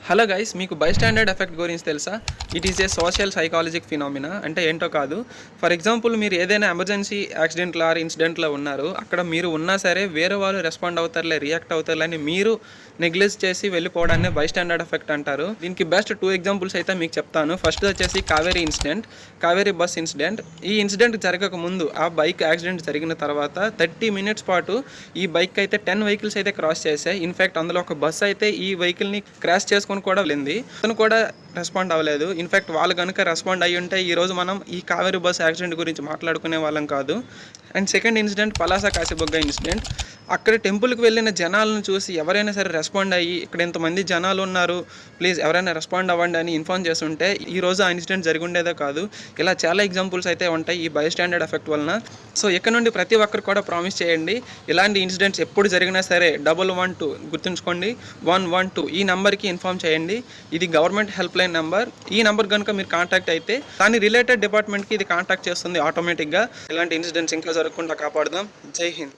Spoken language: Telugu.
హలో గైస్, మీకు బైస్టాండర్డ్ ఎఫెక్ట్ గురించి తెలుసా? It is a social psychologic phenomena. అంటే ఏంటో కాదు. ఫర్ ఎగ్జాంపుల్, మీరు ఏదైనా ఎమర్జెన్సీ యాక్సిడెంట్లో ఆర్ ఇన్సిడెంట్లో ఉన్నారు. అక్కడ మీరు ఉన్నా సరే వేరే వాళ్ళు రెస్పాండ్ అవుతారులే, రియాక్ట్ అవుతారులే అని మీరు నెగ్లెక్ట్ చేసి వెళ్ళిపోవడాన్ని బైస్టాండర్డ్ ఎఫెక్ట్ అంటారు. దీనికి బెస్ట్ 2 ఎగ్జాంపుల్స్ అయితే మీకు చెప్తాను. ఫస్ట్ వచ్చేసి కావేరీ బస్ ఇన్సిడెంట్. ఈ ఇన్సిడెంట్ జరగక ముందు, ఆ బైక్ యాక్సిడెంట్ జరిగిన తర్వాత 30 మినిట్స్ పాటు ఈ బైక్ అయితే 10 వెహికల్స్ అయితే క్రాస్ చేశాయి. ఇన్ఫ్యాక్ట్ అందులో ఒక బస్ అయితే ఈ వెహికల్ని క్రాష్ చేసుకొని కూడా వెళ్ళింది. అతను కూడా రెస్పాండ్ అవ్వలేదు. ఇన్ఫ్యాక్ట్ వాళ్ళు కనుక రెస్పాండ్ అయ్యి ఉంటే ఈరోజు మనం ఈ కావేరీ బస్ యాక్సిడెంట్ గురించి మాట్లాడుకునే వాళ్ళం కాదు. And second incident Palasa Kashibugga incident. అక్కడ టెంపుల్కి వెళ్ళిన జనాలను చూసి ఎవరైనా సరే రెస్పాండ్ అయ్యి, ఇక్కడ ఇంతమంది జనాలు ఉన్నారు, ప్లీజ్ ఎవరైనా రెస్పాండ్ అవ్వండి అని ఇన్ఫార్మ్ చేస్తుంటే ఈరోజు ఆ ఇన్సిడెంట్ జరిగి ఉండేదే కాదు. ఇలా చాలా ఎగ్జాంపుల్స్ అయితే ఉంటాయి ఈ బైస్టాండర్డ్ ఎఫెక్ట్ వలన. సో ఇక్కడ నుండి ప్రతి ఒక్కరు కూడా ప్రామిస్ చేయండి, ఇలాంటి ఇన్సిడెంట్స్ ఎప్పుడు జరిగినా సరే 112 గుర్తుంచుకోండి, 112 ఈ నెంబర్కి ఇన్ఫార్మ్ చేయండి. ఇది గవర్నమెంట్ హెల్ప్ లైన్ నెంబర్. ఈ నెంబర్ కనుక మీరు కాంటాక్ట్ అయితే దాని రిలేటెడ్ డిపార్ట్మెంట్కి ఇది కాంటాక్ట్ చేస్తుంది ఆటోమేటిక్గా. ఇలాంటి ఇన్సిడెంట్స్ ఇంకా జరగకుండా కాపాడుదాం. జై హింద్.